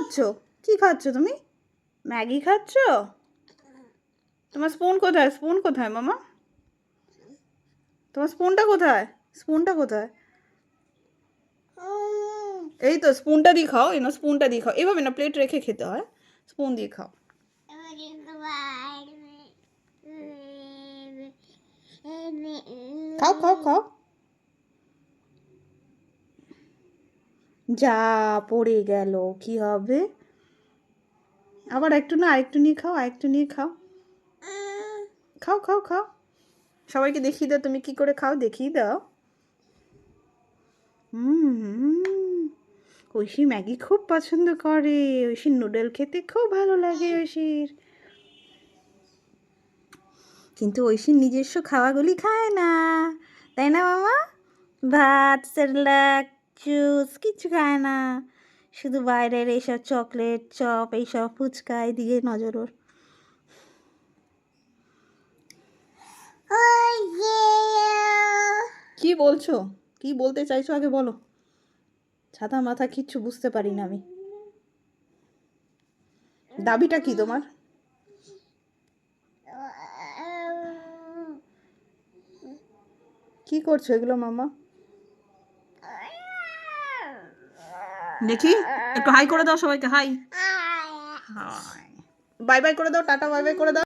খাচ্ছ? কি খাচ্ছ তুমি? ম্যাগি খাচ্ছ? তোমার স্পুন কোথায়? স্পুন কোথায় মামা? তোমার স্পুনটা কোথায়? স্পুনটা কোথায়? এই তো স্পুনটা দিয়ে খাও, এই না স্পুনটা দিয়ে খাও। এভাবে না, প্লেট রেখে খেতে হয়, স্পুন দিয়ে খাও। খাও খাও খাও। যা পড়ে গেল, কি হবে? আবার একটু না, আরেকটু নিয়ে খাও, আরেকটু নিয়ে খাও। খাও খাও খাও। সবাইকে দেখিয়ে দাও তুমি কি করে খাও, দেখিয়ে দাও। ঐশী ম্যাগি খুব পছন্দ করে, ঐশীর নুডল খেতে খুব ভালো লাগে ঐশীর। কিন্তু ঐশীর নিজস্ব খাওয়াগুলি খায় না, তাই না মামা? ভাত, সেরেলাক, জুস কিছু খায় না, শুধু বাইরের এইসব চকলেট, চপ, এইসব ফুচকায় দিয়ে নজর ওর। কি বলছো? কি বলতে চাইছো আগে বলো। ছাতা মাথা কিচ্ছু বুঝতে পারি না আমি। দাবিটা কি তোমার? কি করছো এগুলো মামা? দেখি একটু হাই করে দাও সবাইকে, হাই। বাই বাই করে দাও, টাটা বাই বাই করে দাও।